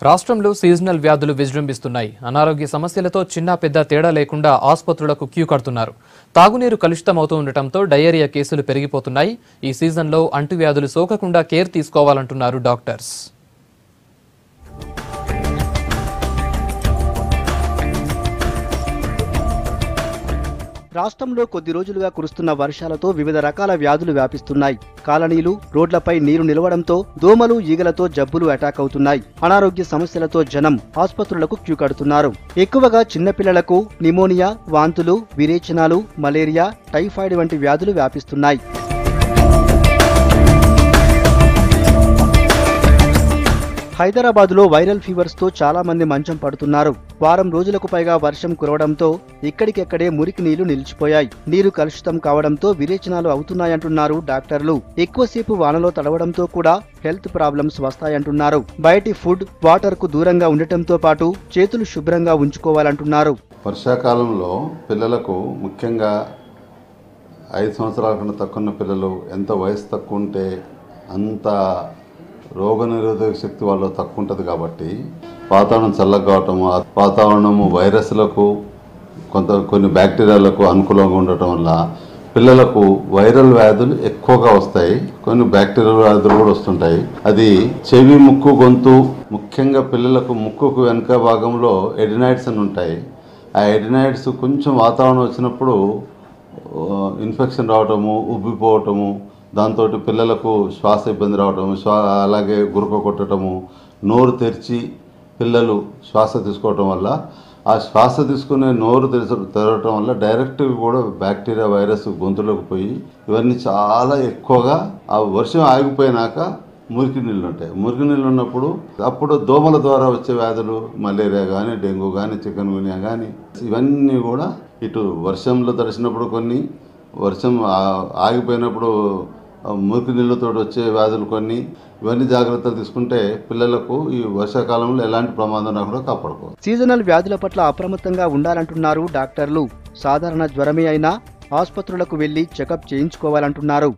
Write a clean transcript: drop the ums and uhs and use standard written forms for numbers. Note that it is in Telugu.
రాష్ట్రంలో సీజనల్ వ్యాధులు విజృంభిస్తున్నాయి. అనారోగ్య సమస్యలతో చిన్న పెద్ద తేడా లేకుండా ఆసుపత్రులకు క్యూ కడుతున్నారు. తాగునీరు కలుషితమవుతూ ఉండటంతో డయేరియా కేసులు పెరిగిపోతున్నాయి. ఈ సీజన్లో అంటువ్యాధులు సోకకుండా కేర్ తీసుకోవాలంటున్నారు డాక్టర్స్. రాష్ట్రంలో కొద్ది రోజులుగా కురుస్తున్న వర్షాలతో వివిధ రకాల వ్యాధులు వ్యాపిస్తున్నాయి. కాలనీలు, రోడ్లపై నీరు నిలవడంతో దోమలు, ఈగలతో జబ్బులు అటాక్ అవుతున్నాయి. అనారోగ్య సమస్యలతో జనం ఆసుపత్రులకు క్యూ కడుతున్నారు. ఎక్కువగా చిన్నపిల్లలకు నిమోనియా, వాంతులు, విరేచనాలు, మలేరియా, టైఫాయిడ్ వంటి వ్యాధులు వ్యాపిస్తున్నాయి. హైదరాబాద్లో వైరల్ ఫీవర్స్తో చాలా మంది మంచం పడుతున్నారు. వారం రోజులకు పైగా వర్షం కురవడంతో ఇక్కడికెక్కడే మురికి నీళ్లు నిలిచిపోయాయి. నీరు కలుషితం కావడంతో విరేచనాలు అవుతున్నాయంటున్నారు డాక్టర్లు. ఎక్కువసేపు వానలో తడవడంతో కూడా హెల్త్ ప్రాబ్లమ్స్ వస్తాయంటున్నారు. బయటి ఫుడ్, వాటర్ కు దూరంగా ఉండటంతో పాటు చేతులు శుభ్రంగా ఉంచుకోవాలంటున్నారు. వర్షాకాలంలో పిల్లలకు ముఖ్యంగా 5 సంవత్సరాల కన్నా తక్కువ పిల్లలు ఎంత వయసు తక్కువ ఉంటే అంత రోగనిరోధక శక్తి వాళ్ళు తక్కువ ఉంటుంది. కాబట్టి వాతావరణం చల్లగా కావటము, వాతావరణము వైరస్లకు కొన్ని బ్యాక్టీరియాలకు అనుకూలంగా ఉండటం వల్ల పిల్లలకు వైరల్ వ్యాధులు ఎక్కువగా వస్తాయి. కొన్ని బ్యాక్టీరియల్ వ్యాధులు కూడా వస్తుంటాయి. అది చెవి, ముక్కు, గొంతు, ముఖ్యంగా పిల్లలకు ముక్కుకు వెనుక భాగంలో ఎడినాయిడ్స్ అని ఉంటాయి. ఆ ఎడినాయిడ్స్ కొంచెం వాతావరణం వచ్చినప్పుడు ఇన్ఫెక్షన్ రావటము, ఉబ్బిపోవటము, దాంతో పిల్లలకు శ్వాస ఇబ్బంది రావటము, అలాగే గురక కొట్టడము, నోరు తెరిచి పిల్లలు శ్వాస తీసుకోవటం వల్ల ఆ శ్వాస తీసుకునే నోరు తెరవటం వల్ల డైరెక్ట్గా కూడా బ్యాక్టీరియా, వైరస్ గొంతులోకి పోయి ఇవన్నీ చాలా ఎక్కువగా ఆ వర్షం ఆగిపోయినాక మురికి నీళ్ళు ఉంటాయి. మురికి నీళ్ళు ఉన్నప్పుడు అప్పుడు దోమల ద్వారా వచ్చే వ్యాధులు, మలేరియా కానీ, డెంగ్యూ కానీ, చికెన్ గున్యా కానీ ఇవన్నీ కూడా ఇటు వర్షంలో తడిసినప్పుడు కొన్ని, వర్షం ఆగిపోయినప్పుడు మురికి నీళ్ళతో వచ్చే వ్యాధులు కొన్ని, ఇవన్నీ జాగ్రత్తలు తీసుకుంటే పిల్లలకు ఈ వర్షాకాలంలో ఎలాంటి ప్రమాదం రాకుండా కాపాడుకోవచ్చు. సీజనల్ వ్యాధుల పట్ల అప్రమత్తంగా ఉండాలంటున్నారు డాక్టర్లు. సాధారణ జ్వరమే అయినా ఆసుపత్రులకు వెళ్లి చెకప్ చేయించుకోవాలంటున్నారు.